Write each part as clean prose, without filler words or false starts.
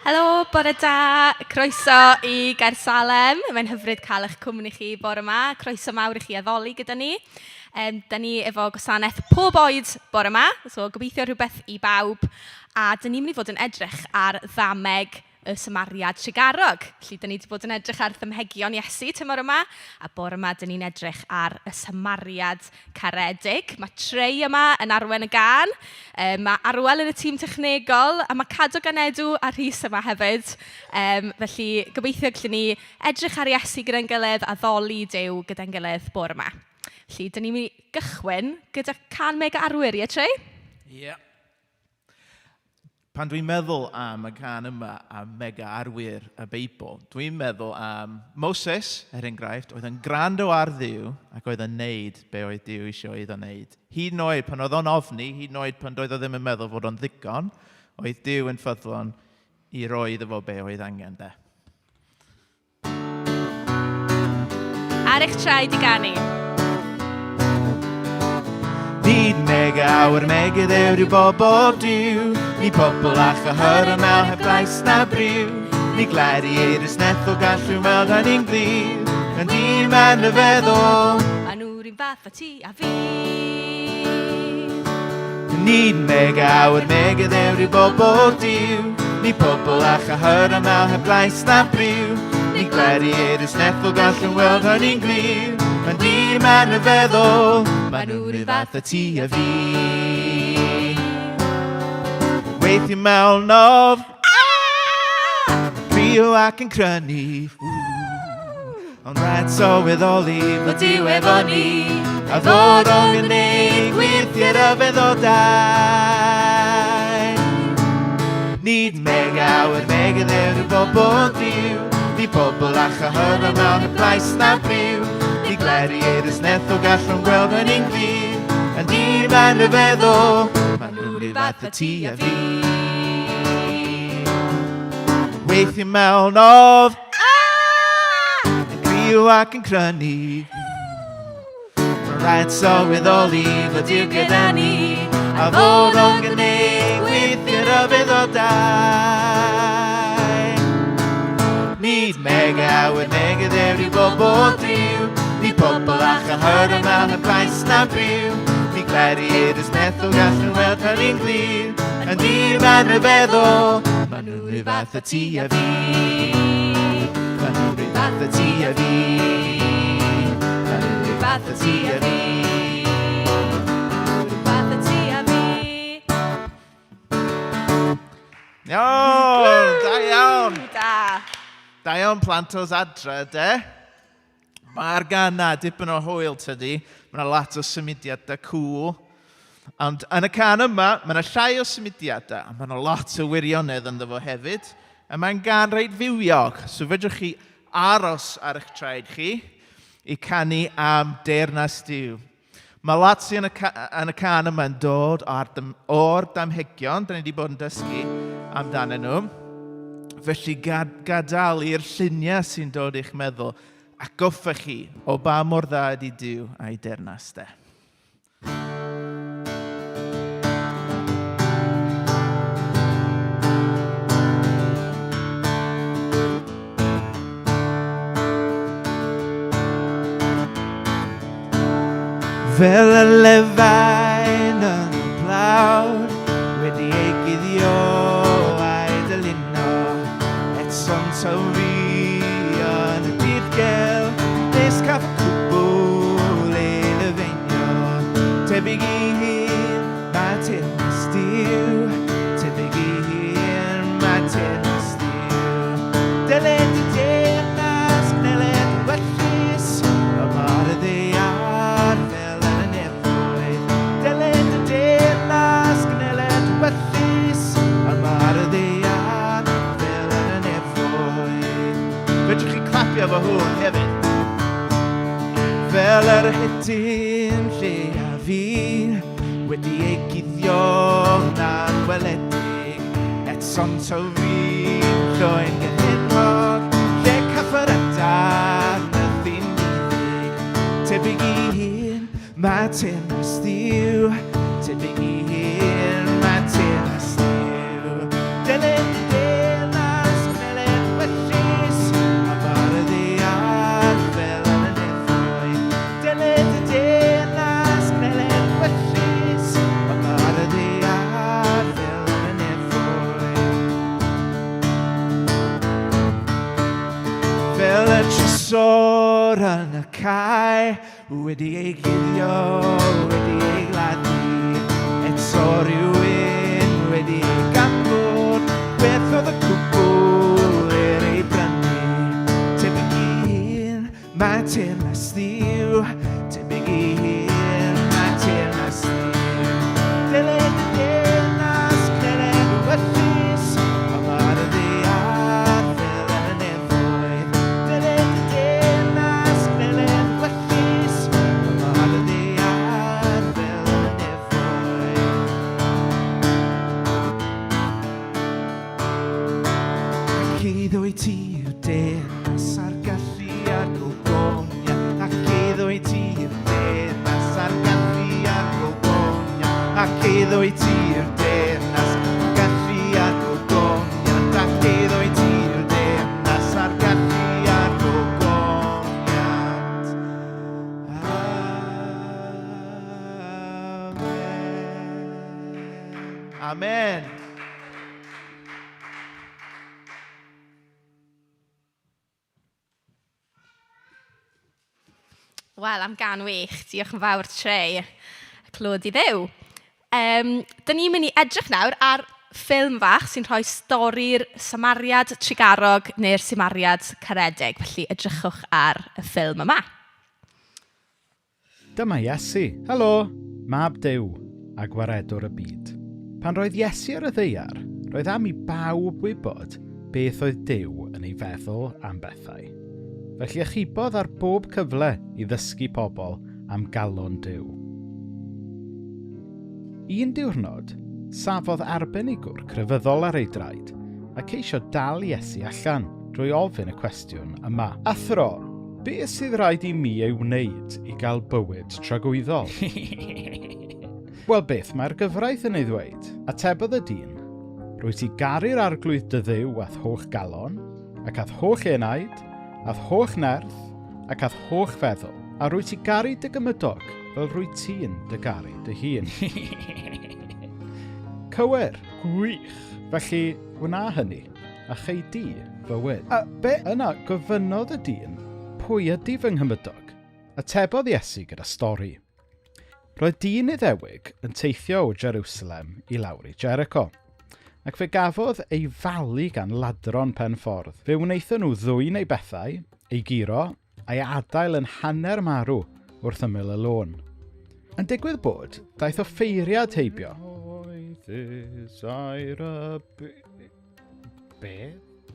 Helo, bore da, croeso I Gersalem. Mae'n hyfryd cael eich cwmni chi bore yma. Croeso mawr I chi addoli gyda ni. Da ni efo gwasanaeth pob oed bore yma, so gobeithio rhywbeth I bawb. A da ni'n mynd I fod yn edrych ar Dameg y Samariad Trugarog. Felly, da ni wedi bod yn edrych ar Damhegion Iesu tymor yma. A bore yma, da ni'n edrych ar y Samariad Caredig. Mae Trey yma yn arwen y gan. Mae Arwel yn y tîm technegol. A mae Cadw Ganedw a Rhys yma hefyd. Felly, gobeithio gallwn ni edrych ar Iesu gyda'n gilydd a ddoli Duw gyda'n gilydd bore yma. Felly, da ni'n mynd I gychwyn gyda can mega arwyr, ie, Trey? Ie. Pan dwi'n meddwl am y can yma am mega arwyr y Beibl, dwi'n meddwl am Moses, enghraifft, oedd yn gwrando ar Dduw ac oedd yn neud be oedd Duw eisiau iddo wneud. Hyd yn oed pan oedd o'n ofni, hyd yn oed pan doedd o ddim yn meddwl fod o'n ddigon, oedd Duw yn ffyddlon I roi iddo fo be oedd angen de. Ar eich traed I ganu. Nid mega awr mega ddewr yw bobl Duw, ni pobl ach a hyr yma heb lais na briw, ni gladiators nethol gallw weld yn ein glir, yn dim yn y feddwl. Ma' nhw'r un fath a ti a fi. Nid mega awr mega ddewr yw bobl Duw, ni pobl ach a hyr yma heb lais na briw, ni gladiators nethol gallw weld yn ein glir, yn dim yn y feddwl. Ma' nhw'r un fath a ti a fi. Weithio mewn of Crio ac yn crynu Ond rhaid sylweddoli fod Duw efo ni A fod o'n gwneud gweithio'r yfedd o dau Nid mega awr mega ddewr y bobl Duw Ni pobl ach a hyr yma heb lais na briw Ni gladiators nethol gallwn gweld yn ein glir Yn dim yn y feddwl Ma' nhw'n un fath a ti a fi Weithio mewn of Yn crio ac yn crynu Mae'n rhaid sylweddoli fod Duw gyda ni A fod o'n gwneud gweithio'r yfedd o dau Nid mega awr mega ddewr yw bobl Duw Ni pobl ach a hyr yma heb lais na briw Ni gladiators nethol gallwn weld yn ein glir Yn dim yn y feddwl Ma' nhw'n rhyw fath a ti a fi Ma' nhw'n rhyw fath a ti a fi Ma' nhw'n rhyw fath a ti a fi Rhyw fath a ti a fi. Iawn, da iawn Da. Da iawn plantos adre, de? Mae'r gana dipyn o hwyl tydi. Mae yna lot o symudiadau cool. Ond yn y can yma, mae yna llai o symudiadau. A mae yna lot o wirionedd ynddo fo hefyd. A mae'n gan reit fywiog. So fedrwch chi aros ar eich traed chi I canu am deyrnas Duw. Mae lot sy'n yn y can yma yn dod o'r Damhegion. Da ni wedi bod yn dysgu amdanyn nhw. Felly gadael i'r lluniau sy'n dod i'ch meddwl a goffa chi o ba mor dda ydi Duw a'i deyrnas de. Fel y lefain yn y blawd wedi ei guddio a'i dyluno Etso'n tawri yn y dirgel Nes caff cwbl ei lyfeinio Tebyg I hun mae teyrnas Duw Tebyg I hun mae teyrnas Duw Dyled I deyrnas gneled wellus Y mor y ddeiar fel yn y nefoedd Dyled I deyrnas gneled wellus Y mor y ddeiar fel yn y nefoedd Fedrwch chi clapio fo hwn hefyd Fel yr hedyn lle a fi Wedi ei guddio'n anweledig Etso'n tawri llwy'n gynhydnog Lle caffar adar na ddyn ddig Tebyg I hun mae teyrnas Duw Tebyg I hun mae teyrnas Duw Dyled I deyrnas trynsor yn y cae, wedi ei guddio, wedi ei gladdu. Eto rhywun wedi ei ganfod, beth oedd y cwbl ei brynu. Tebyg i hun, mae teyrnas ddiw, tebyg i hun, mae teyrnas ddiw. Dilyn y deyrnas, cneren wythus, a mae'r ddear fel yn y nefoedd. Dilyn y deyrnas, cneren wythus, a mae'r ddear fel yn y nefoedd. Ac iddo i ti yw deyrnas a'r gallu a'r gogonia, ac iddo i ti yw deyrnas a'r gallu a'r gogonia, ac iddo i ti yw'r deyrnas a'r gallu a'r gogonia, ac iddo i ti yw'r deyrnas a'r gallu a'r gogoniant. Amen. Amen. Wel, am gan wych. Diolch yn fawr, Trey. Clod i ddew. Da ni'n mynd i edrych nawr ar ffilm fach sy'n rhoi stori'r Samariad Trugarog neu'r Samariad Caredig. Felly edrychwch ar y ffilm yma. Dyma Iesu. Helo, mab Duw a gwaredwr y byd. Pan roedd Iesu ar y ddaear, roedd am i bawb wybod beth oedd Duw yn ei feddwl am bethau. Felly ychibodd ar bob cyfle i ddysgu pobl am galon Duw. Un diwrnod, safodd arbenigwr crefyddol ar ei draed ac eisiau dal Iesu allan drwy ofyn y cwestiwn yma. Athro, beth sydd rhaid i mi ei wneud i gael bywyd tragwyddol? Wel, beth mae'r gyfraith yn ei ddweud? Atebodd y dyn, rwyt ti garu'r arglwydd dy Dduw ath holl galon, ac ath holl enaid, ath holl nerth, ac ath holl feddwl, a rwyt ti garu dy gymydog fel rwyt ti'n dy garu dy hun. Cywir, gwych, felly wna hynny, a chei di fywyd. A be yna gofynnodd y dyn, pwy ydy fy nghymydog? Atebodd Iesu gyda stori. Roedd dyn Iddewig yn teithio o Jerusalem i lawr i Jericho, ac fe gafodd ei falu gan ladron pen ffordd. Fe wnaethon nhw ddwy neu bethau, ei giro, a'i adael yn hanner marw wrth ymyl y lôn. Yn digwydd bod, daeth o ffeiriad heibio.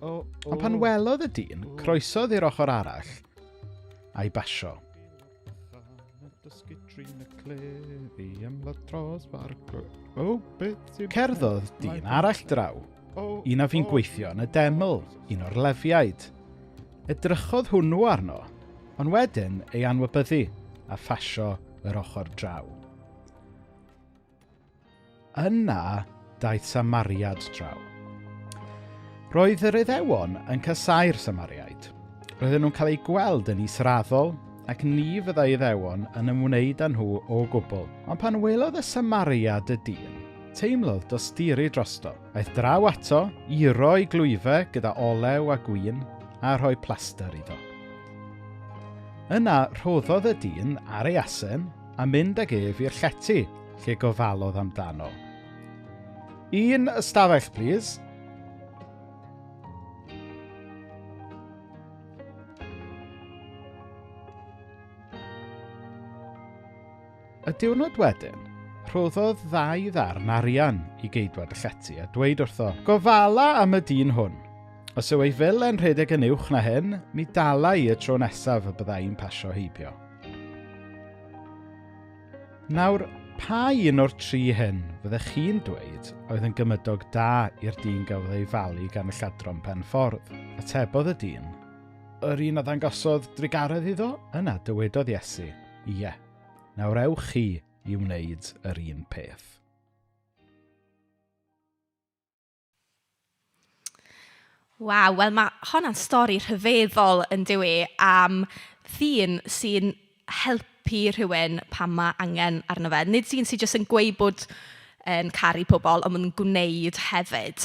Ond pan welodd y dyn, croesodd i'r ochr arall a'i basio. Cerddodd dyn arall draw, un a fi'n gweithio yn y deml, un o'r lefiaid. Edrychodd hwnnw arno, ond wedyn ei anwybyddu a phasio yr ochr draw. Yna daeth Samariad draw. Roedd yr Iddewon yn casáu'r Samariaid. Roedden nhw'n cael ei gweld yn israddol, ac ni fyddai Iddewon yn ymwneud â nhw o gwbl. Ond pan welodd y Samariad y dyn, teimlodd dosturi drosto. Aeth draw ato, iro ei glwyfau gyda olew a gwin, a rhoi plaster iddo. Yna rhoddodd y dyn ar ei asyn a mynd ag ef i'r llety lle gofalodd amdano. Un ystafell, please. Y diwrnod wedyn, rhoddodd 2 ddarn arian i geidwad y llety a dweud wrtho, gofala am y dyn hwn. Os yw ei fil yn rhedeg yn uwch na hyn, mi dala i y tro nesaf y byddai'n pasio heibio. Nawr, pa un o'r 3 hyn fyddech chi'n dweud oedd yn gymydog da i'r dyn gafodd ei falu gan y lladron pen ffordd? Atebodd y dyn, yr un a ddangosodd drigaredd iddo? Yna dywedodd Iesu, ie. Nawr ewch chi i wneud yr un peth. Waw, wel mae hwnna'n stori rhyfeddol yn dywi am ddyn sy'n helpu rhywun pan mae angen arno fe. Nid ddyn sy'n jyst yn gweud bod yn caru pobl, ond yn gwneud hefyd.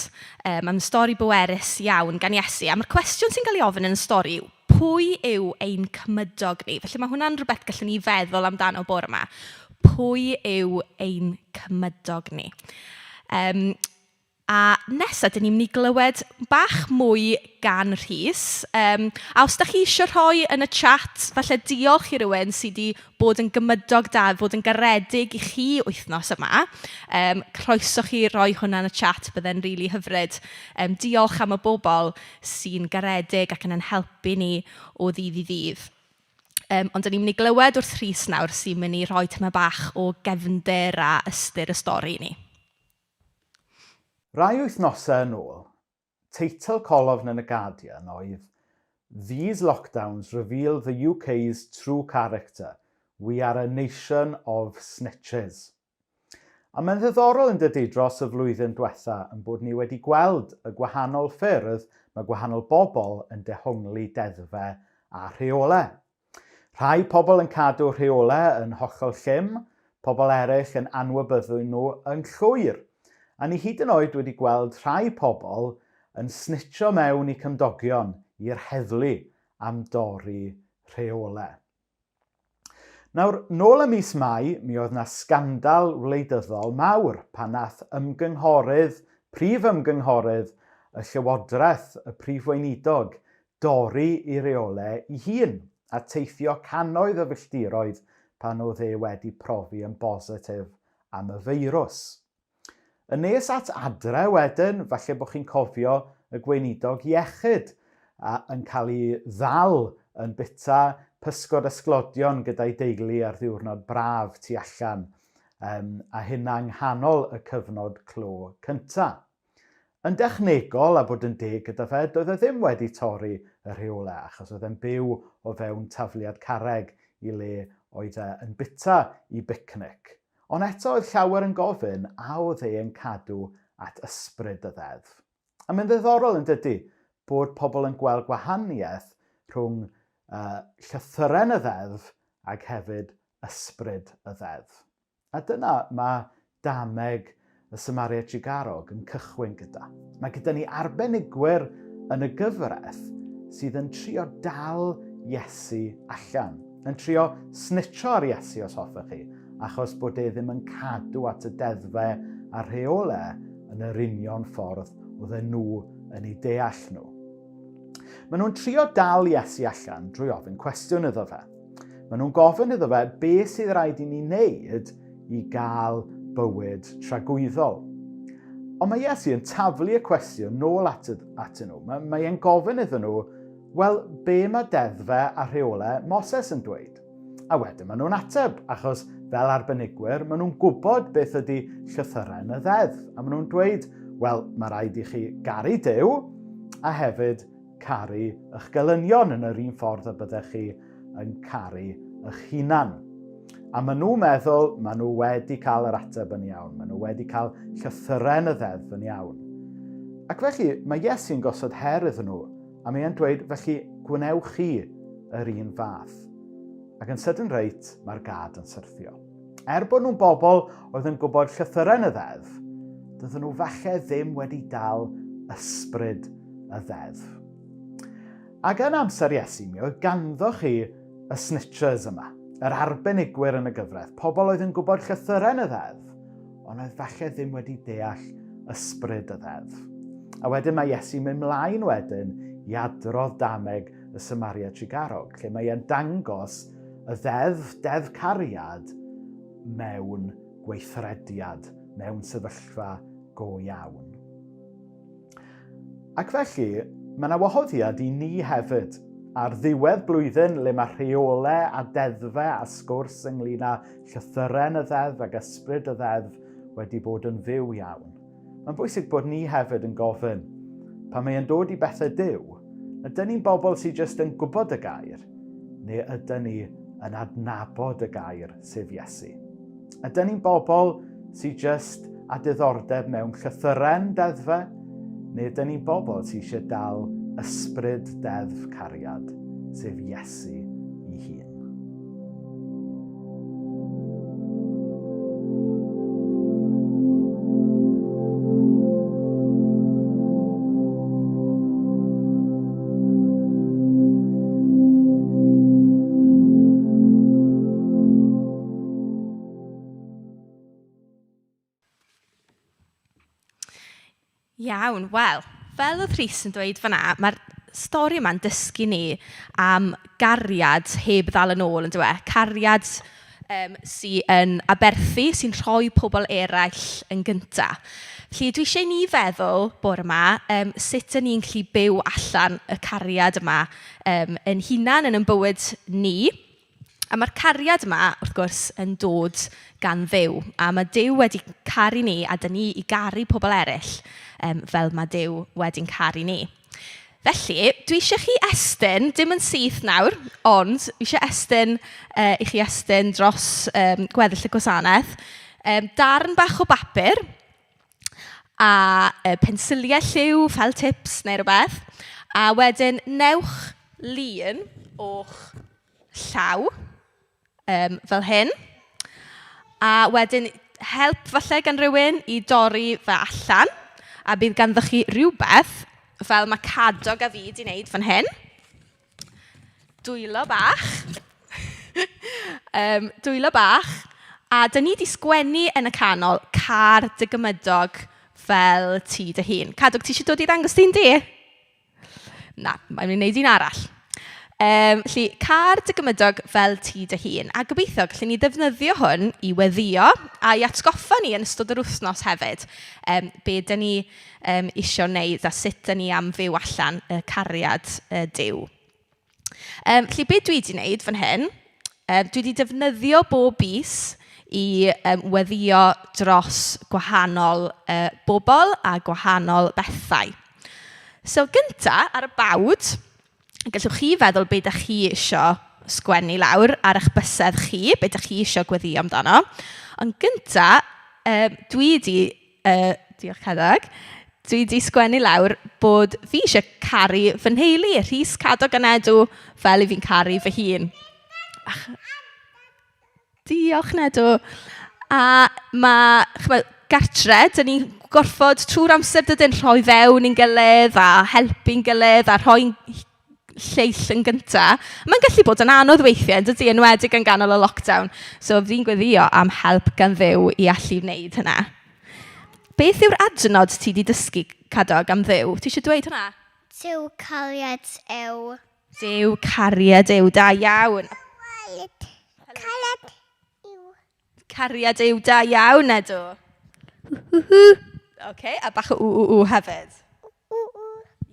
Mae'n stori bwerus iawn gan Iesu. A mae'r cwestiwn sy'n cael ei ofyn yn y stori, pwy yw ein cymydog ni? Felly mae hwnna'n rhywbeth gallwn ni feddwl amdano bore yma. Pwy yw ein cymydog ni? A nesaf, dyn ni'n mynd i glywed bach mwy gan Rhys. A os da chi eisiau rhoi yn y chat, falle diolch i rywun sydd wedi bod yn gymydog da, bod yn garedig i chi wythnos yma. Croeso chi roi hwnna yn y chat, byddai'n rili hyfryd. Diolch am y bobl sy'n garedig ac yn ein helpu ni o ddydd i ddydd. Ond dyn ni'n mynd i glywed wrth Rhys nawr sy'n mynd i rhoi tyma bach o gefnder a ystyr y stori ni. Rai wythnosau yn ôl, teitl colofn yn y Guardian oedd These lockdowns reveal the UK's true character. We are a nation of snitches. A mae'n ddiddorol yn dydy dros y flwyddyn diwetha yn bod ni wedi gweld y gwahanol ffyrdd mae gwahanol bobl yn dehongli deddfe a rheolau. Rhai pobl yn cadw rheolau yn hollol llym, pobl eraill yn anwybyddu nhw yn llwyr. A ni hyd yn oed wedi gweld rhai pobl yn snitio mewn i cymdogion i'r heddlu am dorri rheolau. Nawr, nôl y mis Mai, mi oedd yna sgandal wleidyddol mawr pan nath prif ymgynghorydd y Llywodraeth, y prif weinidog, dorri i reolau ei hun a teithio cannoedd o filltiroedd pan oedd wedi profi yn bositif am y feirws. Yn nes at adre wedyn, falle bod chi'n cofio y gweinidog iechyd yn cael ei ddal yn bita pysgod ysglodion gyda'i deulu ar ddiwrnod braf tu allan, a hynna yng nghanol y cyfnod clo cyntaf. Yn dechnegol, a bod yn deg gyda fe, doedd e ddim wedi torri y rheolau, achos oedd e'n byw o fewn tafliad carreg i le oedd e'n bita i bicnic. Ond eto oedd llawer yn gofyn a oedd e'n cadw at ysbryd y ddeddf. A mae'n ddiddorol yn dydy bod pobl yn gweld gwahaniaeth rhwng llythyren y ddeddf ac hefyd ysbryd y ddeddf. A dyna mae Dameg y Samariad Trugarog yn cychwyn gyda. Mae gyda ni arbenigwyr yn y gyfraith sydd yn trio dal Iesu allan, yn trio snitio ar Iesu os hoffech chi, achos bod e ddim yn cadw at y deddfe a rheolau yn yr union ffordd oedd nhw yn ei deall nhw. Maen nhw'n trio dal Iesu allan drwy ofyn cwestiwn iddo fe. Maen nhw'n gofyn iddo fe beth sydd rhaid i ni wneud i gael bywyd tragwyddol. Ond mae Iesu yn taflu y cwestiwn nôl atyn nhw. Mae e'n gofyn iddyn nhw, wel, be mae deddfe a rheolau Moses yn dweud? A wedyn maen nhw'n ateb, achos fel arbenigwyr, maen nhw'n gwybod beth ydy llythyren y ddeddf. A maen nhw'n dweud, wel, mae rhaid i chi garu Duw a hefyd caru eich gelynion yn yr un ffordd y byddech chi yn caru eich hunan. A maen nhw'n meddwl, maen nhw wedi cael yr ateb yn iawn. Maen nhw wedi cael llythyren y ddeddf yn iawn. Ac felly, mae Iesu'n gosod her iddyn nhw, a mae'n dweud, felly, gwnewch chi yr un fath. Ac yn sydyn reit, mae'r gad yn syrthio. Bod nhw'n bobl oedd yn gwybod llythyren y ddeddf, dydyn nhw falle ddim wedi dal ysbryd y ddeddf. Ac yn amser Iesu, mi oedd ganddo chi y snitchers yma, yr arbenigwyr yn y gyfraith, pobl oedd yn gwybod llythyren y ddeddf, ond oedd falle ddim wedi deall ysbryd y ddeddf. A wedyn mae Iesu mynd mlaen wedyn i adrodd Dameg y Samariad Trugarog, lle mae e'n dangos y deddf cariad mewn gweithrediad, mewn sefyllfa go iawn. Ac felly, mae yna wahoddiad i ni hefyd ar ddiwedd blwyddyn le mae rheolau a deddfe a sgwrs ynglyn â llythyren y ddeddf ac ysbryd y ddeddf wedi bod yn fyw iawn. Mae'n bwysig bod ni hefyd yn gofyn, pan mae'n dod i bethau Duw, ydyn ni'n bobl sydd jyst yn gwybod y gair, neu ydyn ni yn adnabod y gair sef Iesu? Ydyn ni'n bobl sydd jyst â diddordeb mewn llythyren deddfe, neu ydyn ni'n bobl sydd eisiau dal ysbryd deddf cariad sef Iesu ei hun? Iawn, wel, fel oedd Rhys yn dweud fan'na, mae'r stori yma'n dysgu ni am gariad heb ddal yn ôl, yn dweud. Cariad sy'n aberthu, sy'n rhoi pobl eraill yn gyntaf. Felly dwi eisiau ni feddwl bore yma sut y'n ni'n gallu byw allan y cariad yma yn hunan yn bywyd ni. A mae'r cariad yma, wrth gwrs, yn dod gan Dduw. A mae Duw wedi caru ni a dyn ni i garu pobl eraill fel mae Duw wedi'n caru ni. Felly, dwi eisiau chi estyn, dim yn syth nawr, ond dwi eisiau estyn i chi estyn dros gweddill y gwasanaeth. Darn bach o bapur a pensiliau lliw fel tips neu rhywbeth. A wedyn newch lun o'ch llaw. Fel hyn. A wedyn help falle gan rywun i dorri fe allan. A bydd ganddoch chi rhywbeth fel mae Cadog a fi wedi wneud fan hyn. Dwylo bach. Dwylo bach. A dyn ni wedi sgwennu yn y canol car dy gymydog fel ti dy hun. Cadog, ti eisiau dod i ddangos ti'n di? Na, mae'n mynd i wneud un arall. Felly, car dy gymydog fel ti dy hun. A gobeithio, gallwn ni ddefnyddio hwn i weddio a i atgoffa ni yn ystod yr wythnos hefyd. Be dyn ni isio wneud a sut dyn ni am fyw allan y cariad Duw. Felly, be dwi wedi wneud fan hyn, dwi wedi defnyddio bob is i weddio dros gwahanol bobl a gwahanol bethau. So, gynta ar y bawd, gallwch chi feddwl beth ydych chi eisiau sgwennu lawr ar eich bysedd chi, beth ydych chi eisiau gweddio amdano. Ond gyntaf, dwi diolch Cadog, dwi wedi sgwennu lawr bod fi eisiau caru fy nheulu, Rhys, Cadog a Nedw, fel i fi'n caru fy hun. Diolch Nedw. A mae gartre, dyn ni'n gorfod trwy'r amser dydyn rhoi fewn i'n gilydd a helpu'n gilydd a rhoi'n lleill yn gyntaf. Mae'n gallu bod yn anodd weithiau, dydy, enwedig yn ganol y lockdown. So, fi'n gweddio am help gan Dduw i allu wneud hynna. Beth yw'r adnod ti wedi dysgu, Cadog, am Dduw? Ti eisiau dweud hynna? Duw cariad yw. Duw cariad yw, da iawn. Cariad yw. Cariad yw, da iawn, Nedw. OK, a bach o hefyd.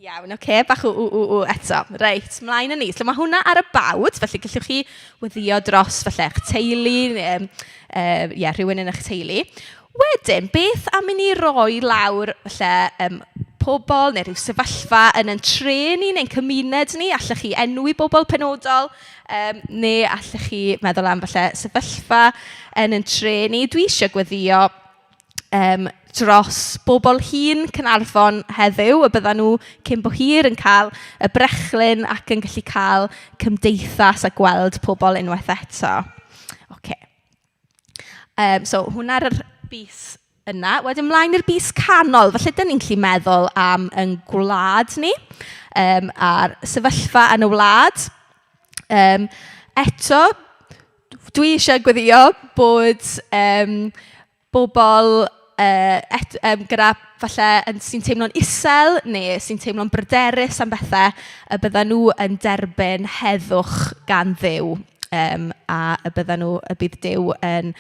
Iawn, OK, bach o eto. Reit, mlaen yn ni. So mae hwnna ar y bawd, felly gallwch chi weddio dros falle eich teulu, rhywun yn eich teulu. Wedyn, beth am i ni roi lawr falle pobl neu rhyw sefyllfa yn ein tre ni neu'n cymuned ni? Allwch chi enwi bobl penodol neu allwch chi meddwl am falle sefyllfa yn ein tre ni? Dwi eisiau gweddio dros bobl hŷn Cynarfon heddiw, y byddan nhw cyn bo hir yn cael y brechlyn ac yn gallu cael cymdeithas a gweld pobl unwaith eto. Okay. So, hwnna'r bus yna. Wedyn mlaen i'r bus canol. Felly, dyn ni'n gallu meddwl am yn gwlad ni, a'r sefyllfa yn y wlad. Eto, dwi eisiau gweddio bod bobl gyda falle sy'n teimlo'n isel neu sy'n teimlo'n bryderus am bethau y byddan nhw yn derbyn heddwch gan Dduw a y bydd Duw yn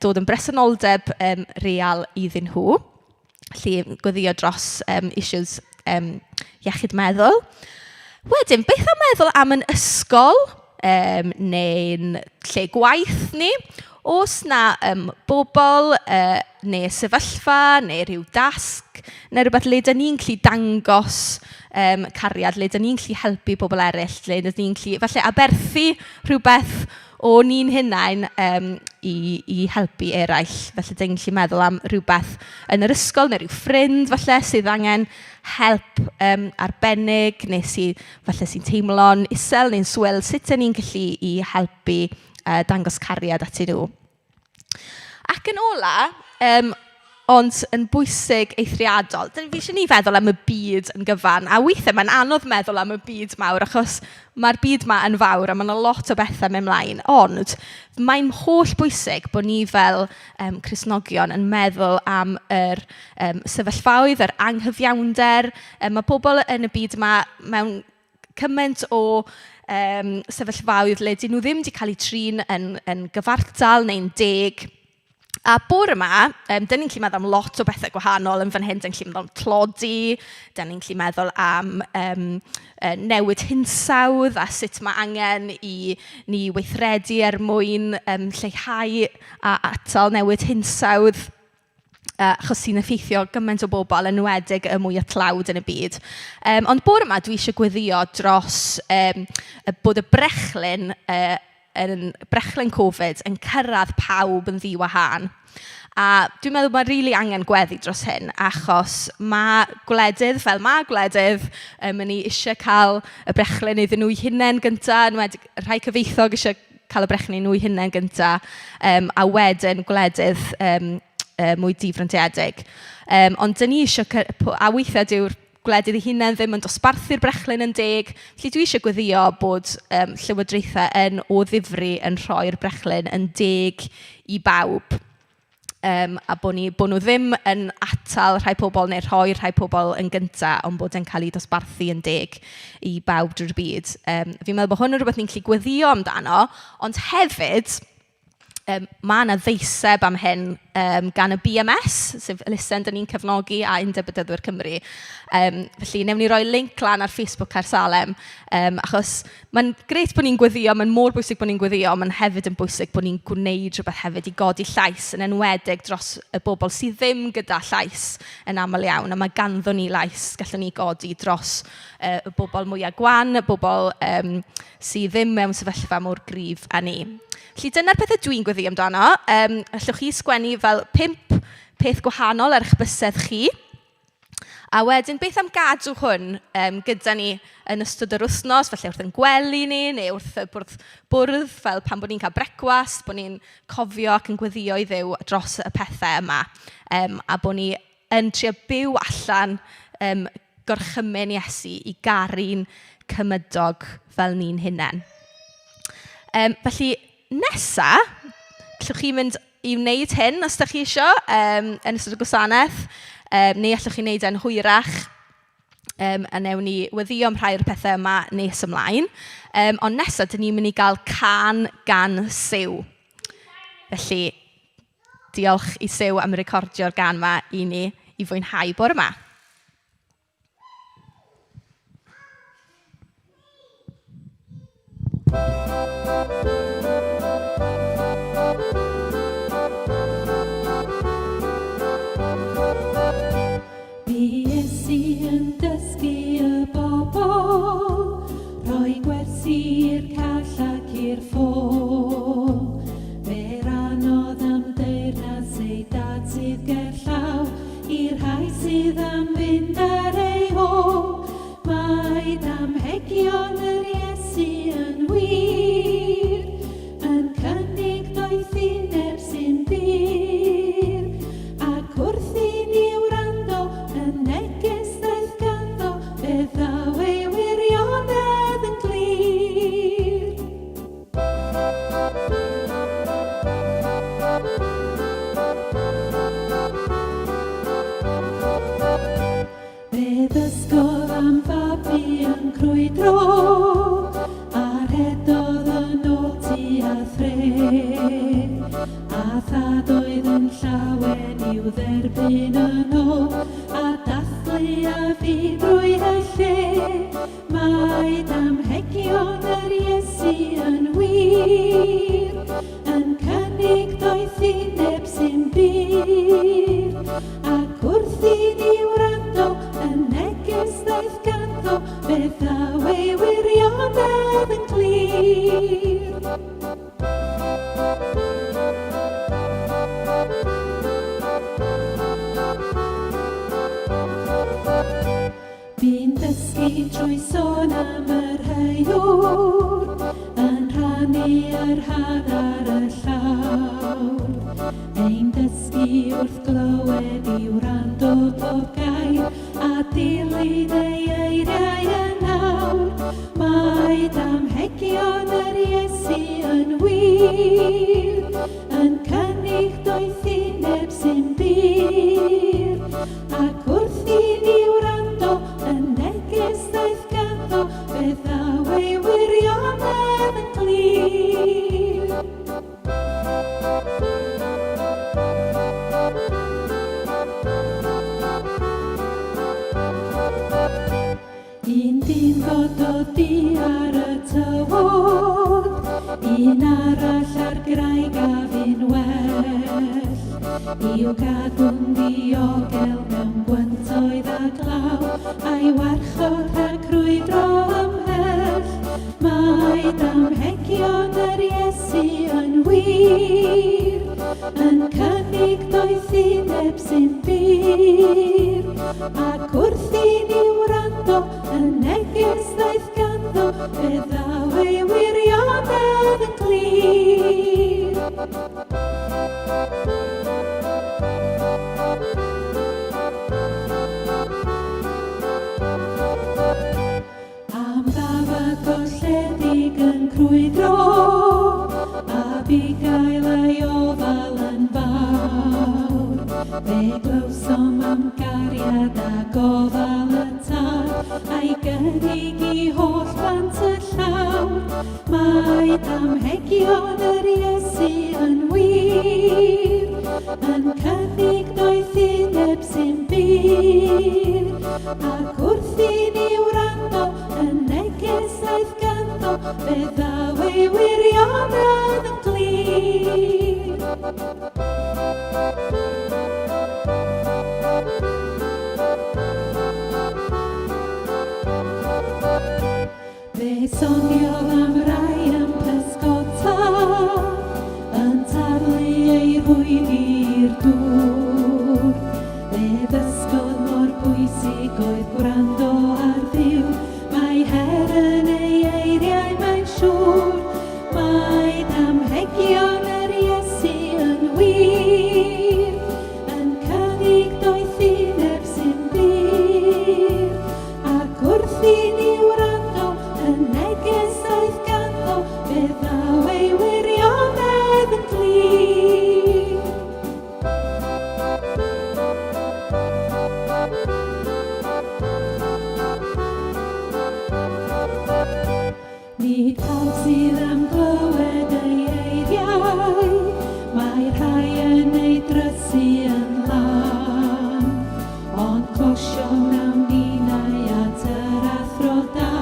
dod yn bresenoldeb real iddyn nhw. Felly gweddio dros issues iechyd meddwl. Wedyn, beth am meddwl am yn ysgol neu'n lle gwaith ni? Os na bobl neu sefyllfa neu rhyw dasg neu rhywbeth le dyn ni'n gallu dangos cariad, le dyn ni'n gallu helpu bobl eraill, le dyn ni'n gallu falle aberthu rhywbeth o ni'n hunain i helpu eraill. Felly dyn ni'n gallu meddwl am rhywbeth yn yr ysgol neu rhyw ffrind falle sydd angen help arbennig neu falle sy'n teimlo'n isel neu'n swil, sut dyn ni'n gallu i helpu dangos cariad atyn nhw. Ac yn ola, ond yn bwysig eithriadol. Fi eisiau ni feddwl am y byd yn gyfan, a weithiau mae'n anodd meddwl am y byd mawr, achos mae'r byd yma yn fawr a mae yna lot o bethau mewn mlaen. Ond mae'n holl bwysig bod ni fel Cristnogion yn meddwl am yr sefyllfaoedd, yr anghyfiawnder. Mae pobl yn y byd yma mewn cymaint o sefyllfaoedd le dyn nhw ddim wedi cael eu trin yn gyfartal neu'n deg. A bore yma, dyn ni'n gallu meddwl am lot o bethau gwahanol yn fan hyn. Dyn ni'n gallu meddwl am tlodi, dyn ni'n gallu meddwl am newid hinsawdd a sut mae angen i ni weithredu mwyn lleihau a atal newid hinsawdd achos sy'n effeithio gymaint o bobl yn enwedig y mwy tlawd yn y byd. Ond bore yma dwi eisiau gweddio dros bod y brechlyn Covid yn cyrraedd pawb yn ddiwahân. A dwi'n meddwl mae'n rili angen gweddi dros hyn, achos mae gwledydd fel mae gwledydd yn ni eisiau cael y brechlyn iddyn nhw hunain gyntaf, rhai cyfeithog eisiau cael y brechlyn nhw hunain gyntaf, a wedyn gwledydd mwy difreintiedig. Ond dyn ni eisiau, a weithiau dyw'r gwledydd ei hunain ddim yn dosbarthu'r brechlyn yn deg. Felly dwi eisiau gweddio bod llywodraethau yn o ddifri yn rhoi'r brechlyn yn deg i bawb. A bod nhw ddim yn atal rhai pobl neu rhoi rhai pobl yn gyntaf, ond bod e'n cael ei dosbarthu yn deg i bawb drwy'r byd. Fi'n meddwl bod hwn yn rhywbeth ni'n gallu gweddio amdano, ond hefyd mae yna ddeiseb am hyn gan y BMS, sef elusen dyn ni'n cefnogi a Undeb Bydyddwyr Cymru. Felly, newn ni roi link lan ar Facebook Caersalem, achos mae'n grêt bod ni'n gweddio, mae'n mor bwysig bod ni'n gweddio, ond mae'n hefyd yn bwysig bod ni'n gwneud rhywbeth hefyd i godi llais yn enwedig dros y bobl sydd ddim gyda llais yn aml iawn, a mae ganddo ni lais gallwn ni godi dros y bobl mwyaf gwan, y bobl sydd ddim mewn sefyllfa mor gryf â ni. Felly dyna'r pethau dwi'n gweddio amdano. Allwch chi sgwennu fel 5 peth gwahanol ar eich bysedd chi. A wedyn, beth am gadw hwn gyda ni yn ystod yr wythnos, felly wrth yn gwely ni, neu wrth y bwrdd, fel pan bod ni'n cael brecwast, bod ni'n cofio ac yn gweddio i Dduw dros y pethau yma. A bod ni yn trio byw allan gorchymyn Iesu i garu'n cymydog fel ni'n hunain. Felly, nesa, allwch chi mynd i wneud hyn os ydych chi eisiau yn ystod y gwasanaeth, neu allwch chi wneud e'n hwyrach, a newn ni weddio am rhai o'r pethau yma nes ymlaen. Ond nesa, dyn ni'n mynd i gael can gan Siw. Felly, diolch i Siw am recordio'r gan yma i ni i fwynhau bore yma. Iesu yn dysgu y bobl, rhoi gwersi'r call ac i'r ffôn. Fe ranodd am deyrnas ei dad sydd gerllaw, i'r rhai sydd am fynd ar ei hôl. Mae Damhegion yr Iesu yn wir, yn cynnig doeth i neb sy'n byr, ac wrth i ni wrando yn neges daeth ganddo, fe ddaw ei wirionedd yn glir. Fe ddysgodd am fabi yn crwydro, a rhedodd yn ôl tu a thre, a thad oedd yn llawen i'w dderbyn yn ôl, a dathlu a fi drwy y lle. Mae Damhegion yr Iesu yn wir, yn cynnig doeth i neb sy'n byr, ac wrth i ni wrando yn neges daeth ganddo, fe ddaw ei wirionedd yn glir. Fi'n dysgu trwy sôn am yr haiwr, yn rhannu yr hanner y llawr. Ein dysgu Iesu wrth glywed i wrando pob gair a dilyn ei eiriau yn awr. Mae damhegion yr Iesu yn wir, yn cynnig doeth i neb sy'n byr, ac wrth i ni wrando yn neges daeth ganddo, fe ddaw ei wirionedd yn glir. Un dyn gododd di ar y tywod, un arall ar graig a fi'n well, i'w gadw'n ddiogel mewn gwyntoedd a glaw, a'i warchod rhag crwydro ymhell. Mae damhegion yr Iesu yn wir, yn cynnig doeth i neb sy'n byr, ac wrth i ni wrando yn neges daeth ganddo, fe ddaw ei wirionedd yn glir. Am ddafad golledig yn crwydro, a bugail ei ofal yn fawr. Fe glywsom am gariad a gofal y tad, a'i gynnig i holl bant y llawr. Mae damhegion yr Iesu yn wir, yn cynnig doeth i neb sy'n byr, ac wrth i ni wrando yn neges daeth ganddo, fe ddaw ei wirionedd yn glir. Fe soniodd am rai yn pysgota, yn taflu ei rhwyd i'r dŵr. Fe ddysgodd mor bwysig oedd gwrando ar Dduw, mae her yn ei eiriau mae'n siŵr. Mae damhegion yr Iesu yn wir, yn cynnig doeth i neb sy'n byr, ac wrth i ni wrando yn neges daeth ganddo, fe ddaw ei wirionedd yn glir. Nid pawb sydd am glywed ei eiriau, mae rhai yn ei drysu yn lan, ond closion am ninau at yr athro da,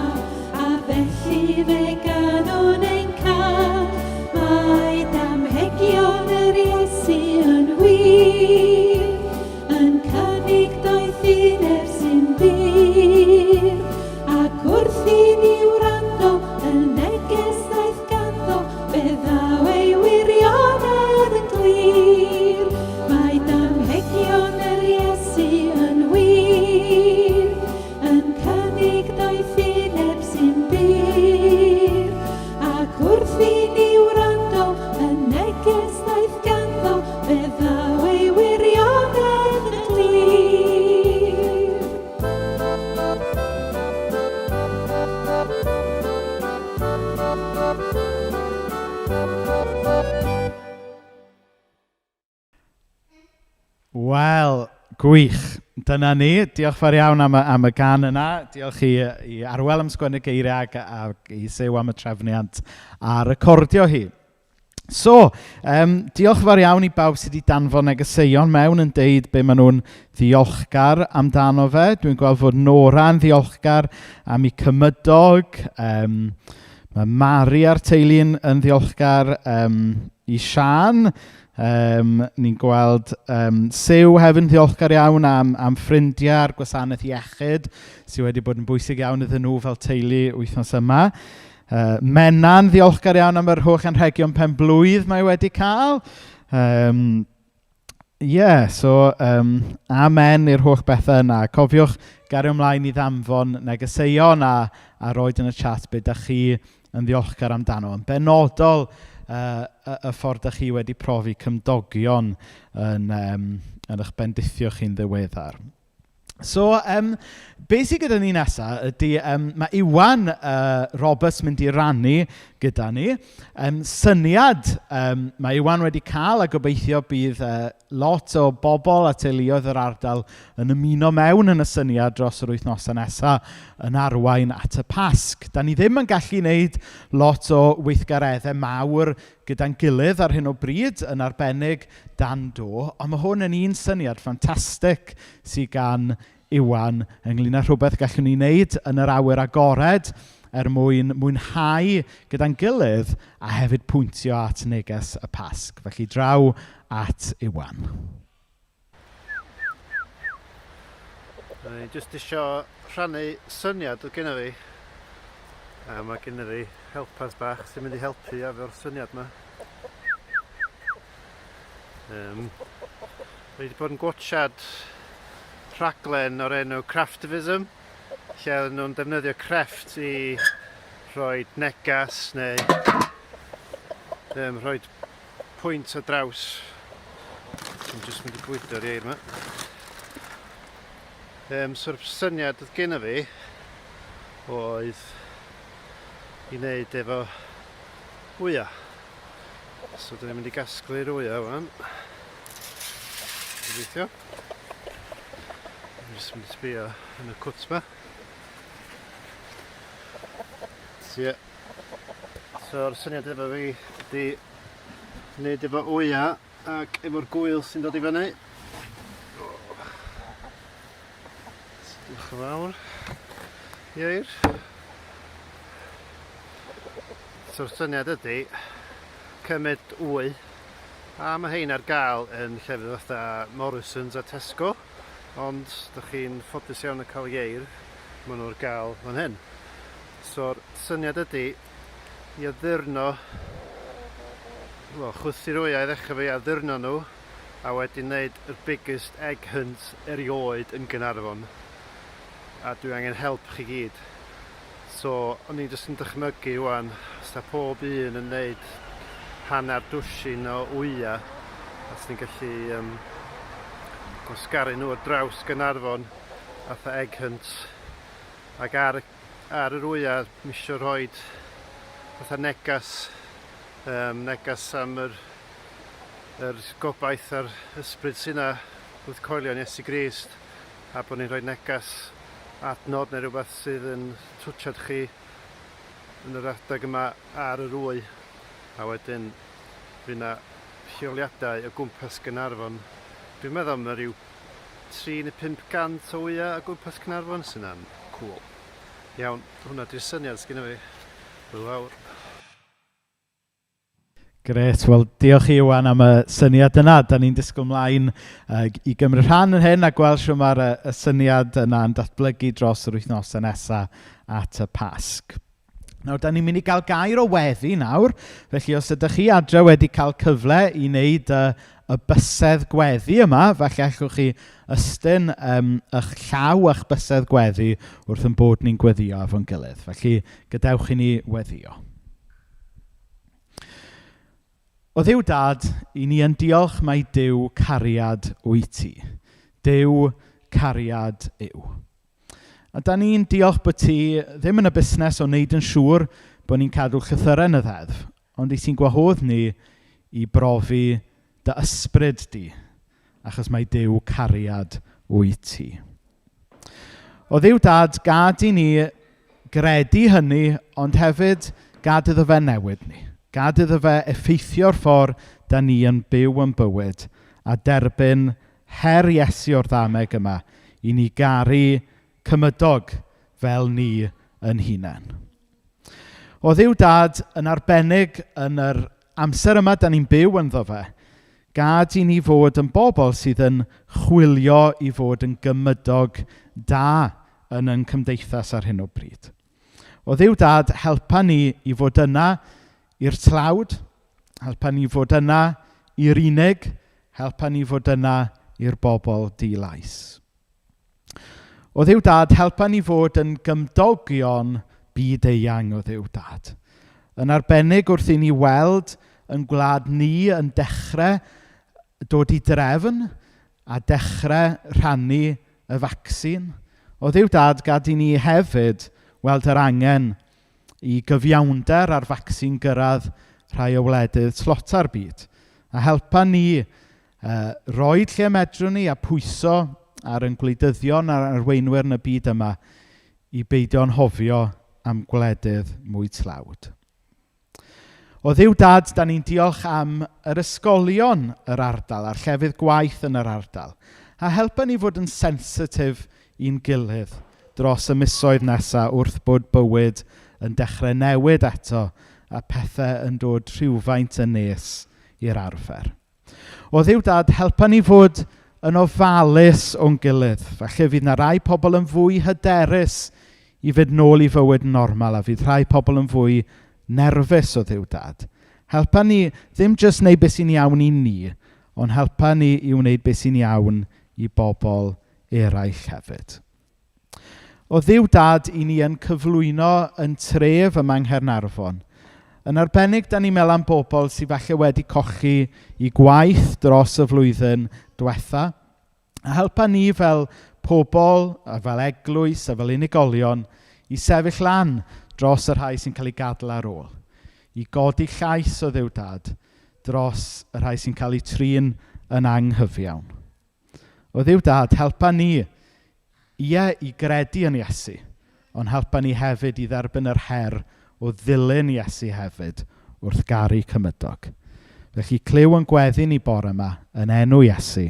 a felly fe ganwn ein cael. Mae damhegion yr Iesu yn wir, yn cynnig doeth i neb sy'n byr, ac wrth i ni wrando yn neges daeth ganddo, fe ddaw ei wirionedd yn glir. Mae damhegion yr Iesu yn wir, yn cynnig doeth i neb sy'n byr, ac wrth i ni wrando yn neges daeth ganddo, fe ddaw ei wirionedd yn glir. Wel, gwych. Dyna ni. Diolch fawr iawn am y gan yna. Diolch i Arwel am sgwennu geiriau ac i Sew am y trefniant a recordio hi. So, diolch fawr iawn i bawb sydd wedi danfon negeseuon mewn yn deud be maen nhw'n ddiolchgar amdano fe. Dwi'n gweld fod Nora'n ddiolchgar am ei cymydog. Mae Mari a'r teulu'n yn ddiolchgar i Sian. Ni'n gweld Sew hefyd yn ddiolchgar iawn am ffrindiau a'r gwasanaeth iechyd sydd wedi bod yn bwysig iawn iddyn nhw fel teulu wythnos yma. Menna'n ddiolchgar iawn am yr holl anrhegion pen-blwydd mae wedi cael. Amen i'r holl bethau yna. Cofiwch gario ymlaen i ddanfon negeseuon a roed yn y chat beth ydych chi yn ddiolchgar amdano. Yn benodol y ffordd ych chi wedi profi cymdogion yn eich bendithio chi'n ddiweddar. So, be sydd gyda ni nesaf ydy, mae Iwan Roberts mynd i rannu gyda ni. Syniad mae Iwan wedi cael a gobeithio bydd lot o bobl a teuluoedd yr ardal yn ymuno mewn yn y syniad dros yr wythnosau nesaf yn arwain at y Pasg. Da ni ddim yn gallu gwneud lot o weithgareddau mawr gyda'n gilydd ar hyn o bryd yn arbennig dan do, ond mae hwn yn un syniad ffantastig sydd gan Iwan ynglyn â rhywbeth gallwn ni wneud yn yr awyr agored mwynhau gyda'n gilydd a hefyd pwyntio at neges y Pasg. Felly draw at Iwan. Jyst isio rhannu syniad o gyda fi. Mae gyda fi helpas bach sy'n mynd i helpu efo'r syniad yma. Fi wedi bod yn gwatchad rhaglen o'r enw Craftivism, lle nhw'n defnyddio crefft i rhoi negas neu rhoi pwynt o draws. Dwi'n jyst mynd i bwydo'r eir yma. So'r syniad oedd gyda fi oedd i wneud efo wya. So dyn ni'n mynd i gasglu'r wya wan. Gobeithio. Dwi'n jyst mynd i sbio yn y cwt yma. So'r syniad efo fi ydi wneud efo wya ac efo'r gwyl sy'n dod i fyny. Diolch yn fawr. Ieir. So'r syniad ydi cymryd wy a mae hein ar gael yn llefydd fatha Morrisons a Tesco, ond ydych chi'n ffodus iawn yn cael ieir, maen nhw'r gael fan hyn. So'r syniad ydi i addurno, chwythu'r wya i ddechrau fi, addurno nhw a wedyn wneud y biggest egg hunt erioed yn Gaernarfon. A dwi angen help chi gyd. So, o'n i'n jyst yn dychmygu wan, os da pob un yn wneud hanner dwsin o wya, os ni'n gallu gwasgaru nhw ar draws Gaernarfon fatha egg hunt. Ac ar yr wya, mi isio rhoi fatha negas am yr gobaith a'r ysbryd sy'n na wrth coelio Iesu Grist, a bod ni'n rhoi negas adnod neu rhywbeth sydd yn twtsiad chi yn yr adeg yma ar yr wy. A wedyn fydd yna lleoliadau o gwmpas Gaernarfon. Dwi'n meddwl mae rhyw 3 neu 500 o wya o gwmpas Gaernarfon sy'n am cool. Iawn, hwnna di'r syniad sgynna fi. Hwyl fawr. Gret, wel diolch i Iwan am y syniad yna. Da ni'n disgwyl mlaen i gymryd rhan yn hyn a gweld sio mae'r y syniad yna'n datblygu dros yr wythnosau nesaf at y Pasg. Nawr, da ni'n mynd i gael gair o weddi nawr, felly os ydych chi adre wedi cael cyfle i wneud y bysedd gweddi yma, falle allwch chi ystyn eich llaw eich bysedd gweddi wrth yn bod ni'n gweddio efo'n gilydd. Felly, gadewch i ni weddio. O Dduw Dad, i ni yn diolch mai Duw cariad wyt ti. Duw cariad yw. A da ni'n diolch bod ti ddim yn y busnes o wneud yn siŵr bod ni'n cadw llythyrau yn y ddeddf, ond i ti'n gwahodd ni i brofi dy ysbryd di, achos mai Duw cariad wyt ti. O Dduw Dad, gad i ni gredu hynny, ond hefyd gad iddo fe newid ni. Gad iddo fe effeithio'r ffordd da ni yn byw yn bywyd a derbyn her Iesu o'r Dameg yma i ni garu cymydog fel ni yn hunain. O Dduw Dad, yn arbennig yn yr amser yma da ni'n byw ynddo fe, gad i ni fod yn bobl sydd yn chwilio i fod yn gymydog da yn cymdeithas ar hyn o bryd. O Dduw Dad, helpa ni i fod yna i'r tlawd, helpa ni fod yna i'r unig, helpa ni fod yna i'r bobl di-lais. O Dduw Dad, helpa ni fod yn gymdogion byd-eang o Dduw Dad. Yn arbennig wrth i ni weld yn gwlad ni yn dechrau dod i drefn a dechrau rhannu y vaccin. O Dduw Dad, gad i ni hefyd weld yr angen i gyfiawnder ar vaccin gyrraedd rhai o wledydd tlota'r byd. A helpa ni roed lle medrwn ni a pwyso ar yn gwleidyddion a'r arweinwyr yn y byd yma i beidio'n hofio am gwledydd mwy tlawd. O Dduw Dad, da ni'n diolch am yr ysgolion yr ardal, a'r llefydd gwaith yn yr ardal. A helpa ni fod yn sensitif i'n gilydd dros y misoedd nesaf wrth bod bywyd yn dechrau newid eto a pethau yn dod rhywfaint yn nes i'r arfer. O Dduw Dad, helpa ni fod yn ofalus o'n gilydd. Felly fydd yna rai pobl yn fwy hyderus i fynd nôl i fywyd normal a fydd rhai pobl yn fwy nerfus o Dduw Dad. Helpa ni ddim jyst wneud beth sy'n iawn i ni, ond helpa ni i wneud beth sy'n iawn i bobl eraill hefyd. O Dduw Dad, i ni yn cyflwyno yn tref yma yng Nghaernarfon. Yn arbennig, da ni'n meddwl am bobl sydd falle wedi cochi i gwaith dros y flwyddyn diwetha. A helpa ni fel pobl, a fel eglwys, a fel unigolion, i sefyll lan dros y rhai sy'n cael ei gadael ar ôl. I godi llais o Dduw Dad dros y rhai sy'n cael ei trin yn anghyfiawn. O Dduw Dad, helpa ni i gredu yn Iesu, ond helpa ni hefyd i dderbyn yr her o ddilyn Iesu hefyd wrth garu cymydog. Felly cliw yn gweddi ni bore yma yn enw Iesu.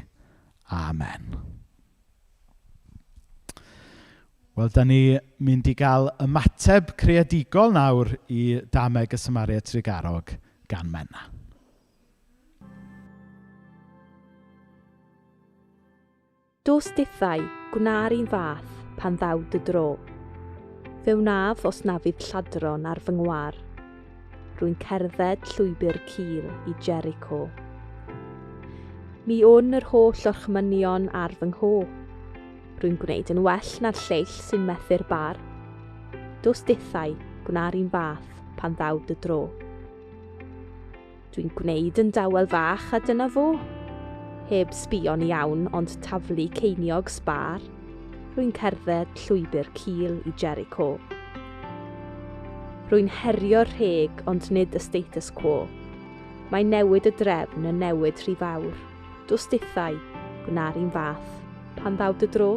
Amen. Wel, da ni mynd i gael ymateb creadigol nawr i Dameg y Samariad Trugarog gan Menna. Dos dithau, gwna'r un fath pan ddawd y dro. Fe wnaf os na fydd lladron ar fy ngwar. Rwy'n cerdded llwybr cul i Jericho. Mi o'n yr holl orchmynion ar fy ngho. Rwy'n gwneud yn well na'r lleill sy'n methu'r bar. Dos dithau, gwna'r un fath pan ddawd y dro. Dwi'n gwneud yn dawel fach a dyna fo. Heb sbïo'n iawn ond taflu ceiniog sbar. Rwy'n cerdded llwybr cul i Jericho. Rwy'n herio'r rheg ond nid y status quo. Mae newid y drefn yn newid rhy fawr. Dos dithau, gwna'r un fath pan ddawd y dro.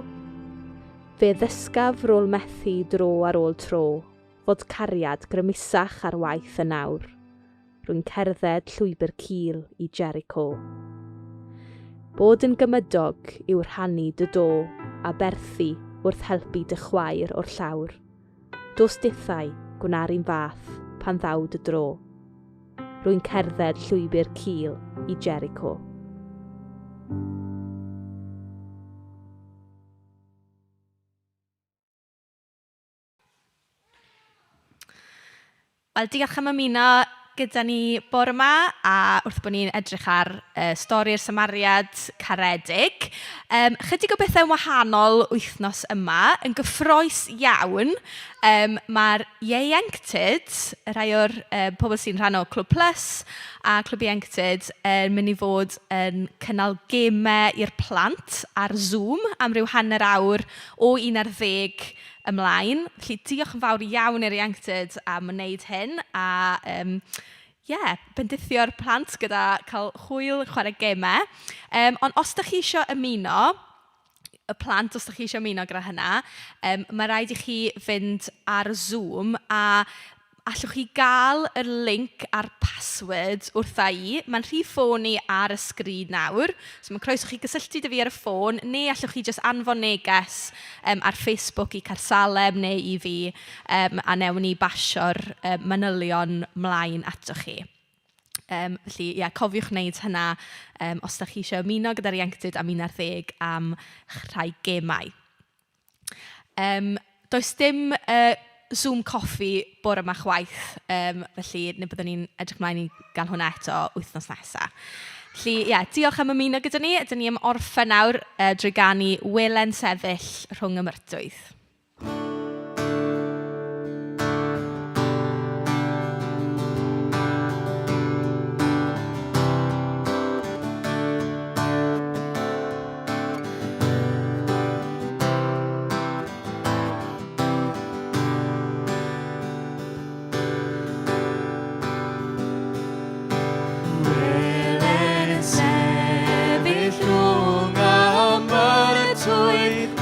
Fe ddysgaf rôl methu dro ar ôl tro, fod cariad grymusach ar waith y nawr. Rwy'n cerdded llwybr cul i Jericho. Bod yn gymydog yw rhannu dy do a berthu wrth helpu dy chwaer o'r llawr. Dos dithau, gwna'r un fath pan ddawd y dro. Rwy'n cerdded llwybr cul i Jericho. Wel, diolch am ymuno gyda ni bore yma a wrth bod ni'n edrych ar stori'r Samariad caredig. Chydig o bethau wahanol wythnos yma, yn gyffroes iawn, mae'r ieuenctid, rhai o'r pobl sy'n rhan o Clwb Plus a Clwb Ieuenctid yn mynd i fod yn cynnal gemau i'r plant ar Zoom am ryw hanner awr o 11 ymlaen. Felly diolch yn fawr iawn i'r ieuenctid am wneud hyn a bendithio'r plant gyda cael hwyl chwarae gemau. Ond os ydych chi eisiau ymuno, y plant, os ydych chi eisiau ymuno gyda hynna, mae rhaid i chi fynd ar Zoom a allwch chi gael y link a'r password wrtha i. Mae'n rhy ffôn i ar y sgrin nawr. So mae'n croeso chi gysylltu dy fi ar y ffôn, neu allwch chi jyst anfon neges ar Facebook i Carsalem neu i fi, a newn ni basio'r manylion mlaen atoch chi. Felly, cofiwch wneud hynna os ydych chi eisiau ymuno gyda'r ieuenctid am 11 am rhai gemau. Does dim Zoom coffi bore yma chwaith, felly neu byddwn ni'n edrych mlaen i gael hwnna eto wythnos nesaf. Felly, diolch am ymuno gyda ni. Ydyn ni am orffen nawr drwy ganu Welen Sefyll Rhwng y Myrtwydd.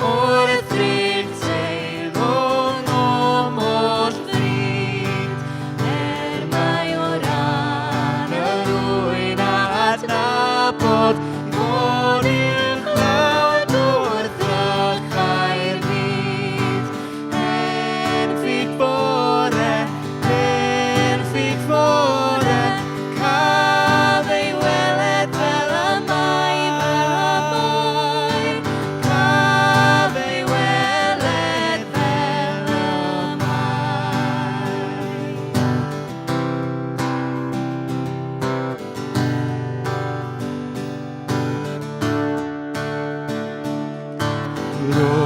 Wrth ryd teilwng o modd fryd, mai o ran y rwy'n adnabod, i fod i'r chlawd wrth drychau'r byd. Enfyd bore, caf ei weled fel y mai, caf ei weled fel y mai. Groes